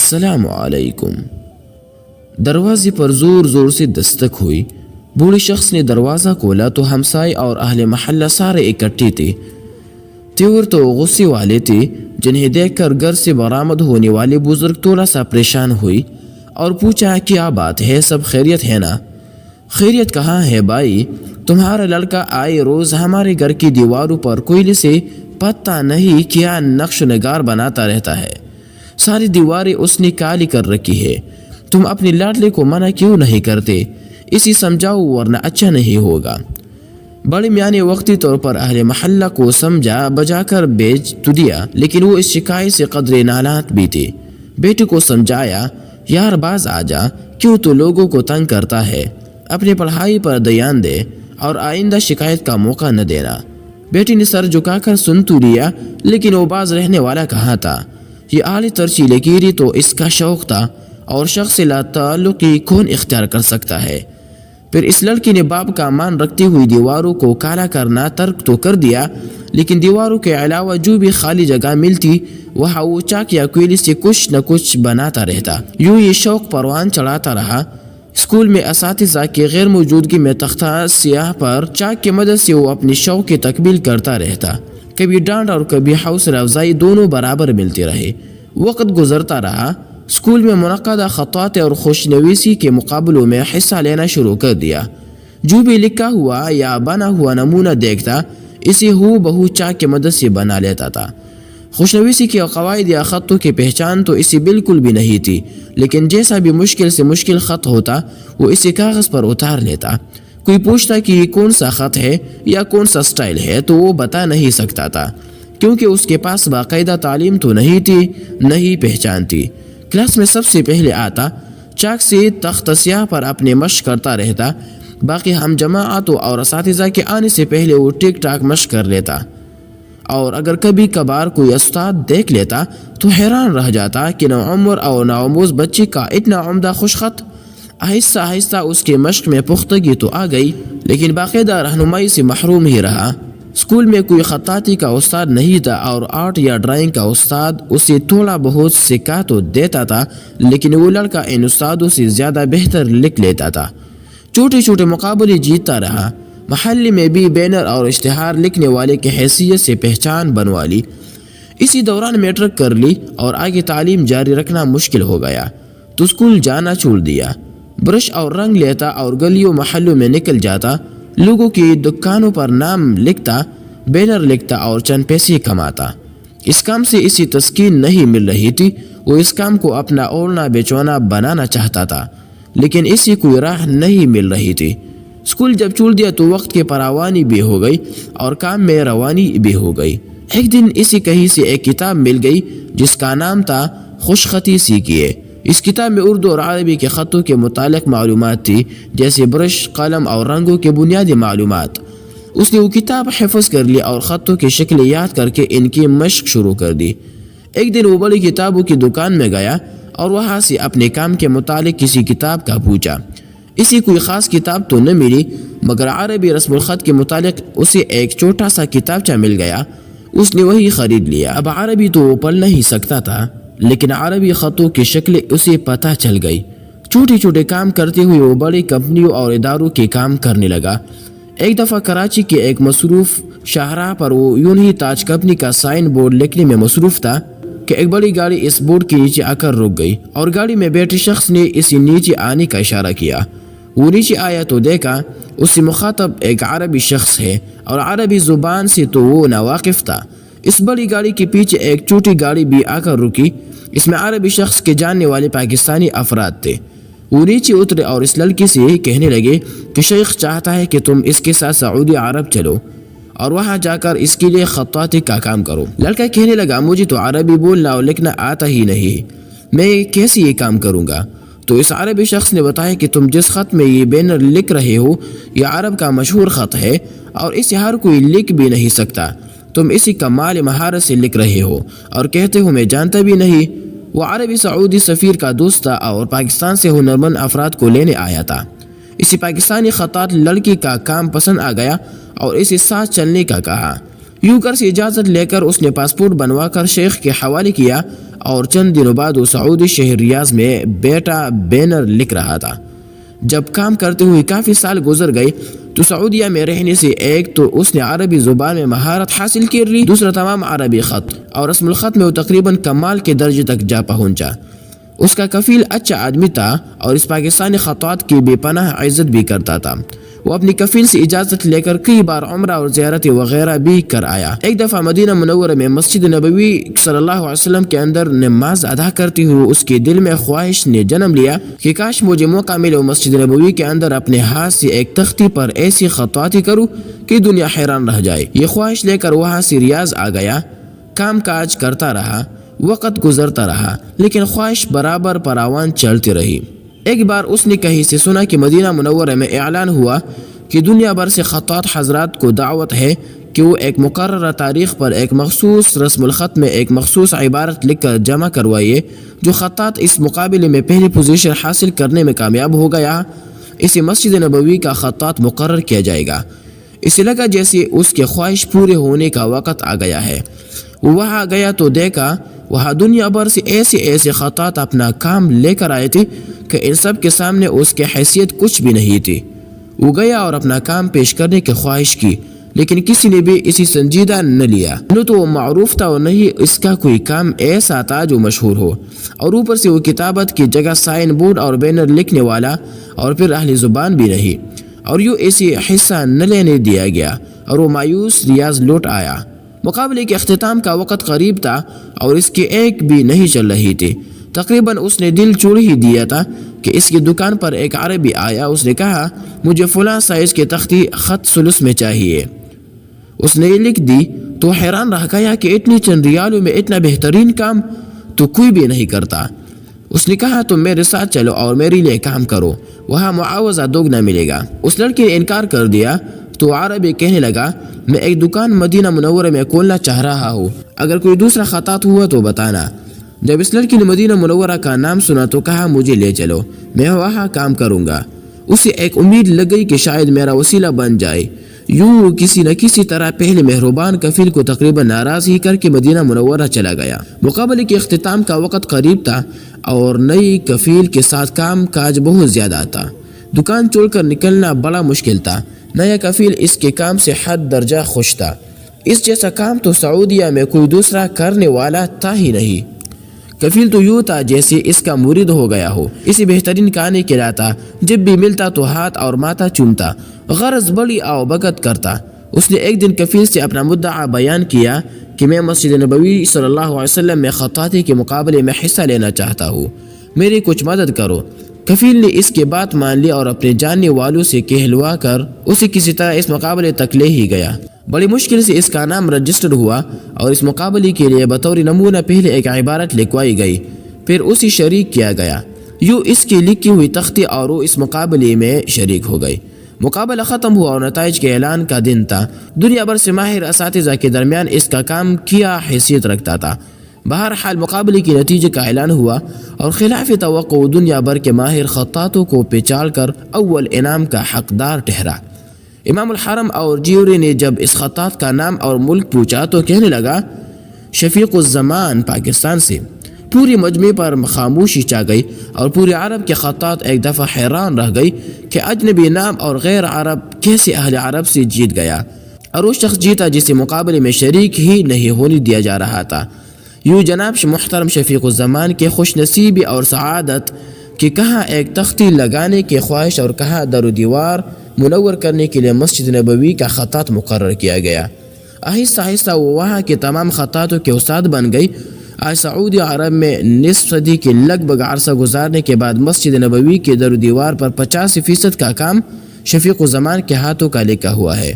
السلام علیکم۔ دروازے پر زور زور سے دستک ہوئی۔ بوڑھے شخص نے دروازہ کھولا تو ہمسائے اور اہل محلہ سارے اکٹھے تھے۔ تیور تو غصے والے تھے، جنہیں دیکھ کر گھر سے برآمد ہونے والے بزرگ تھوڑا سا پریشان ہوئی اور پوچھا کیا بات ہے، سب خیریت ہے نا؟ خیریت کہاں ہے بھائی، تمہارا لڑکا آئے روز ہمارے گھر کی دیواروں پر کوئلے سے پتہ نہیں کیا نقش نگار بناتا رہتا ہے، ساری دیواریں اس نے کالی کر رکھی ہے۔ تم اپنے لاڈلے کو منع کیوں نہیں کرتے؟ اسی سمجھاؤ ورنہ اچھا نہیں ہوگا۔ بڑے میاں نے وقتی طور پر اہل محلہ کو سمجھا بجا کر بیچ تو دیا، لیکن وہ اس شکایت سے قدرے نالات بھی تھے۔ بیٹے کو سمجھایا، یار باز آ جا، کیوں تو لوگوں کو تنگ کرتا ہے، اپنی پڑھائی پر دھیان دے اور آئندہ شکایت کا موقع نہ دینا۔ بیٹی نے سر جھکا کر سن تو لیا، لیکن وہ باز رہنے والا کہاں تھا۔ یہ اعلی ترچی لکیری تو اس کا شوق تھا، اور شخص سے لا تعلقی کون اختیار کر سکتا ہے؟ پھر اس لڑکی نے باپ کا مان رکھتے ہوئی دیواروں کو کالا کرنا ترک تو کر دیا، لیکن دیواروں کے علاوہ جو بھی خالی جگہ ملتی وہاں وہ چاک یا کوئلے سے کچھ نہ کچھ بناتا رہتا۔ یوں یہ شوق پروان چڑھاتا رہا۔ اسکول میں اساتذہ کی غیر موجودگی میں تختہ سیاہ پر چاک کی مدد سے وہ اپنی شوق کی تکمیل کرتا رہتا۔ کبھی ڈانٹ اور کبھی حوصلہ افزائی دونوں برابر ملتے رہے۔ وقت گزرتا رہا۔ اسکول میں منعقدہ خطاط اور خوشنویسی کے مقابلوں میں حصہ لینا شروع کر دیا۔ جو بھی لکھا ہوا یا بنا ہوا نمونہ دیکھتا اسے ہو بہو چاک کی مدد سے بنا لیتا تھا۔ خوشنویسی کے قواعد یا خطوں کی پہچان تو اسے بالکل بھی نہیں تھی، لیکن جیسا بھی مشکل سے مشکل خط ہوتا وہ اسے کاغذ پر اتار لیتا۔ کوئی پوچھتا کہ یہ کون سا خط ہے یا کون سا سٹائل ہے تو وہ بتا نہیں سکتا تھا، کیونکہ اس کے پاس باقاعدہ تعلیم تو نہیں تھی، نہیں پہچان تھی۔ کلاس میں سب سے پہلے آتا، چاک سے تخت سیاہ پر اپنے مشق کرتا رہتا، باقی ہم جماعتوں اور اساتذہ کے آنے سے پہلے وہ ٹک ٹاک مشق کر لیتا، اور اگر کبھی کبھار کوئی استاد دیکھ لیتا تو حیران رہ جاتا کہ نوعمر اور نوآموز بچے کا اتنا عمدہ خوش خط۔ آہستہ آہستہ اس کے مشق میں پختگی تو آ گئی، لیکن باقاعدہ رہنمائی سے محروم ہی رہا۔ اسکول میں کوئی خطاطی کا استاد نہیں تھا، اور آرٹ یا ڈرائنگ کا استاد اسے تھوڑا بہت سکھا تو دیتا تھا، لیکن وہ لڑکا ان استادوں سے زیادہ بہتر لکھ لیتا تھا۔ چھوٹے چھوٹے مقابلے جیتتا رہا۔ محلے میں بھی بینر اور اشتہار لکھنے والے کی حیثیت سے پہچان بنوا لی۔ اسی دوران میٹرک کر لی اور آگے تعلیم جاری رکھنا مشکل ہو گیا تو اسکول جانا چھوڑ دیا۔ برش اور رنگ لیتا اور گلیوں محلوں میں نکل جاتا، لوگوں کی دکانوں پر نام لکھتا، بینر لکھتا اور چند پیسے کماتا۔ اس کام سے اسی تسکین نہیں مل رہی تھی، وہ اس کام کو اپنا اوڑھنا بیچونا بنانا چاہتا تھا، لیکن اسی کوئی راہ نہیں مل رہی تھی۔ اسکول جب چھوڑ دیا تو وقت کی فراوانی بھی ہو گئی اور کام میں روانی بھی ہو گئی۔ ایک دن اسی کہیں سے ایک کتاب مل گئی جس کا نام تھا خوش خطی سیکھیے۔ اس کتاب میں اردو اور عربی کے خطوں کے متعلق معلومات تھی، جیسے برش، قلم اور رنگوں کے بنیادی معلومات۔ اس نے وہ کتاب حفظ کر لی اور خطوں کی شکلیں یاد کر کے ان کی مشق شروع کر دی۔ ایک دن وہ بڑی کتابوں کی دکان میں گیا اور وہاں سے اپنے کام کے متعلق کسی کتاب کا پوچھا۔ اسی کوئی خاص کتاب تو نہ ملی، مگر عربی رسم الخط کے متعلق اسے ایک چھوٹا سا کتابچہ مل گیا۔ اس نے وہی خرید لیا۔ اب عربی تو وہ پڑھ نہیں سکتا تھا، لیکن عربی خطوں کی شکلیں اسے پتہ چل گئی۔ چھوٹے چھوٹے کام کرتے ہوئے وہ بڑی کمپنیوں اور اداروں کے کام کرنے لگا۔ ایک دفعہ کراچی کے ایک مصروف شاہراہ پر وہ یوں ہی تاج کمپنی کا سائن بورڈ لکھنے میں مصروف تھا کہ ایک بڑی گاڑی اس بورڈ کے نیچے آ کر رک گئی، اور گاڑی میں بیٹھے شخص نے اسے نیچے آنے کا اشارہ کیا۔ وہ نیچے آیا تو دیکھا اس سے مخاطب ایک عربی شخص ہے، اور عربی زبان سے تو وہ ناواقف تھا۔ اس بڑی گاڑی کے پیچھے ایک چھوٹی گاڑی بھی آ کر رکی، اس میں عربی شخص کے جاننے والے پاکستانی افراد تھے۔ وہ نیچے اترے اور اس لڑکی سے کہنے لگے کہ شیخ چاہتا ہے کہ تم اس کے ساتھ سعودی عرب چلو اور وہاں جا کر اس کے لیے خطاطی کا کام کرو۔ لڑکا کہنے لگا، مجھے تو عربی بولنا اور لکھنا آتا ہی نہیں، میں کیسے یہ کام کروں گا؟ تو اس عربی شخص نے بتایا کہ تم جس خط میں یہ بینر لکھ رہے ہو یہ عرب کا مشہور خط ہے، اور اسے ہر کوئی لکھ بھی نہیں سکتا۔ تم اسی کمال مہارت سے لکھ رہے ہو اور کہتے ہو میں جانتا بھی نہیں۔ وہ عربی سعودی سفیر کا دوست تھا اور پاکستان سے ہنرمند افراد کو لینے آیا تھا۔ اسی پاکستانی خطاط لڑکی کا کام پسند آ گیا اور اسے ساتھ چلنے کا کہا۔ یوں کر سے اجازت لے کر اس نے پاسپورٹ بنوا کر شیخ کے حوالے کیا اور چند دنوں بعد وہ سعودی شہر ریاض میں بیٹا بینر لکھ رہا تھا۔ جب کام کرتے ہوئے کافی سال گزر گئے تو سعودیہ میں رہنے سے ایک تو اس نے عربی زبان میں مہارت حاصل کر لی، دوسرا تمام عربی خط اور رسم الخط میں وہ تقریباً کمال کے درجے تک جا پہنچا۔ اس کا کفیل اچھا آدمی تھا اور اس پاکستانی خطاط کی بے پناہ عزت بھی کرتا تھا۔ وہ اپنی کفیل سے اجازت لے کر کئی بار عمرہ اور زیارت وغیرہ بھی کر آیا۔ ایک دفعہ مدینہ منورہ میں مسجد نبوی صلی اللہ علیہ وسلم کے اندر نماز ادا کرتے ہوئے اس کے دل میں خواہش نے جنم لیا کہ کاش مجھے موقع ملے مسجد نبوی کے اندر اپنے ہاتھ سے ایک تختی پر ایسی خطاطی کروں کہ دنیا حیران رہ جائے۔ یہ خواہش لے کر وہاں سے ریاض آ گیا، کام کاج کرتا رہا، وقت گزرتا رہا، لیکن خواہش برابر پراوان چلتی رہی۔ ایک بار اس نے کہیں سے سنا کہ مدینہ منورہ میں اعلان ہوا کہ دنیا بھر سے خطاط حضرات کو دعوت ہے کہ وہ ایک مقررہ تاریخ پر ایک مخصوص رسم الخط میں ایک مخصوص عبارت لکھ کر جمع کروائیے۔ جو خطاط اس مقابلے میں پہلی پوزیشن حاصل کرنے میں کامیاب ہو گیا اسے مسجد نبوی کا خطاط مقرر کیا جائے گا۔ اسے لگا جیسے اس کے خواہش پورے ہونے کا وقت آ گیا ہے۔ وہ وہاں گیا تو دیکھا وہاں دنیا بھر سے ایسے خطاط اپنا کام لے کر آئے تھے کہ ان سب کے سامنے اس کی حیثیت کچھ بھی نہیں تھی۔ وہ گیا اور اپنا کام پیش کرنے کی خواہش کی، لیکن کسی نے بھی اسے سنجیدہ نہ لیا۔ نہ تو وہ معروف تھا اور نہ ہی اس کا کوئی کام ایسا تھا جو مشہور ہو، اور اوپر سے وہ کتابت کی جگہ سائن بورڈ اور بینر لکھنے والا اور پھر اہل زبان بھی نہیں، اور یوں اسے حصہ نہ لینے دیا گیا اور وہ مایوس ریاض لوٹ آیا۔ مقابلے کے اختتام کا وقت قریب تھا اور اس کی ایک بھی نہیں چل رہی تھی۔ تقریباً اس نے دل چھوڑ ہی دیا تھا کہ اس کی دکان پر ایک عربی آیا۔ اس نے کہا مجھے فلاں سائز کی تختی خط ثلث میں چاہیے۔ اس نے یہ لکھ دی تو حیران رہ گیا کہ اتنی چند ریالوں میں اتنا بہترین کام تو کوئی بھی نہیں کرتا۔ اس نے کہا تم میرے ساتھ چلو اور میرے لیے کام کرو، وہاں معاوضہ دوگنا ملے گا۔ اس لڑکے نے انکار کر دیا تو عربی کہنے لگا میں ایک دکان مدینہ منورہ میں کھولنا چاہ رہا ہوں، اگر کوئی دوسرا خطاط ہوا تو بتانا۔ جب اس لڑکی نے مدینہ منورہ کا نام سنا تو کہا مجھے لے چلو، میں وہاں کام کروں گا۔ اسے ایک امید لگ گئی کہ شاید میرا وسیلہ بن جائے۔ یوں کسی نہ کسی طرح پہلے مہربان کفیل کو تقریباً ناراض ہی کر کے مدینہ منورہ چلا گیا۔ مقابلے کے اختتام کا وقت قریب تھا اور نئی کفیل کے ساتھ کام کاج بہت زیادہ تھا۔ دکان چھوڑ کر نکلنا بڑا مشکل تھا۔ نیا کفیل اس کے کام سے حد درجہ خوش تھا۔ اس جیسا کام تو سعودیہ میں کوئی دوسرا کرنے والا تھا ہی نہیں۔ کفیل تو یوں تھا جیسے اس کا مرید ہو گیا ہو، اسے بہترین کھانے کھلاتا، جب بھی ملتا تو ہاتھ اور ماتھا چومتا، غرض بڑی آؤ بگت کرتا۔ اس نے ایک دن کفیل سے اپنا مدعا بیان کیا کہ میں مسجد نبوی صلی اللہ علیہ وسلم میں خطاطی کے مقابلے میں حصہ لینا چاہتا ہوں، میری کچھ مدد کرو۔ کفیل نے اس کے بات مان لی اور اپنے جاننے والوں سے کہلوا کر اسے کسی طرح اس مقابلے تک لے ہی گیا۔ بڑی مشکل سے اس کا نام رجسٹر ہوا اور اس مقابلے کے لیے بطور نمونہ پہلے ایک عبارت لکھوائی گئی، پھر اسے شریک کیا گیا۔ یوں اس کی لکھی ہوئی تختی اور وہ اس مقابلے میں شریک ہو گئی۔ مقابلہ ختم ہوا اور نتائج کے اعلان کا دن تھا۔ دنیا بھر سے ماہر اساتذہ کے درمیان اس کا کام کیا حیثیت رکھتا تھا۔ بہرحال مقابلے کے نتیجے کا اعلان ہوا اور خلاف توقع دنیا بھر کے ماہر خطاطوں کو پہچان کر اول انعام کا حقدار ٹھہرا۔ امام الحرم اور جیوری نے جب اس خطاط کا نام اور ملک پوچھا تو کہنے لگا شفیق الزمان پاکستان سے۔ پوری مجمع پر خاموشی چھا گئی اور پورے عرب کے خطاط ایک دفعہ حیران رہ گئی کہ اجنبی نام اور غیر عرب کیسے اہل عرب سے جیت گیا، اور وہ شخص جیتا جسے مقابلے میں شریک ہی نہیں ہونے دیا جا رہا تھا۔ یوں جناب محترم شفیق الزمان کے خوش نصیبی اور سعادت کہ کہاں ایک تختی لگانے کی خواہش اور کہاں در و دیوار منور کرنے کے لیے مسجد نبوی کا خطاط مقرر کیا گیا۔ آہستہ آہستہ وہ وہاں کے تمام خطاطوں کے استاد بن گئی۔ آج سعودی عرب میں نصف صدی کے لگ بھگ عرصہ گزارنے کے بعد مسجد نبوی کے در و دیوار پر 50% کا کام شفیق الزمان کے ہاتھوں کا لکھا ہوا ہے۔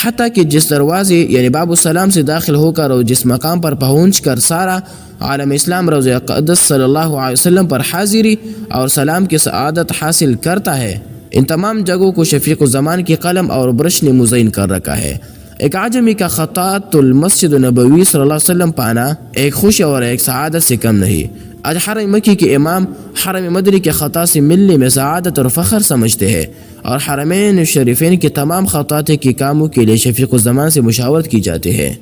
حتیٰ کہ جس دروازے یعنی باب السلام سے داخل ہو کر اور جس مقام پر پہنچ کر سارا عالم اسلام روضہ اقدس صلی اللہ علیہ وسلم پر حاضری اور سلام کی سعادت حاصل کرتا ہے، ان تمام جگہوں کو شفیق الزمان کی قلم اور برش نے مزین کر رکھا ہے۔ ایک عجمی کا خطاط المسجد نبوی صلی اللہ علیہ وسلم پانا ایک خوشی اور ایک سعادت سے کم نہیں۔ آج حرم مکی کے امام حرم مدنی کے خطا سے ملنے میں سعادت اور فخر سمجھتے ہیں، اور حرمین شریفین کے تمام خطاطی کے کاموں کے لیے شفیق الزمان سے مشاورت کی جاتی ہے۔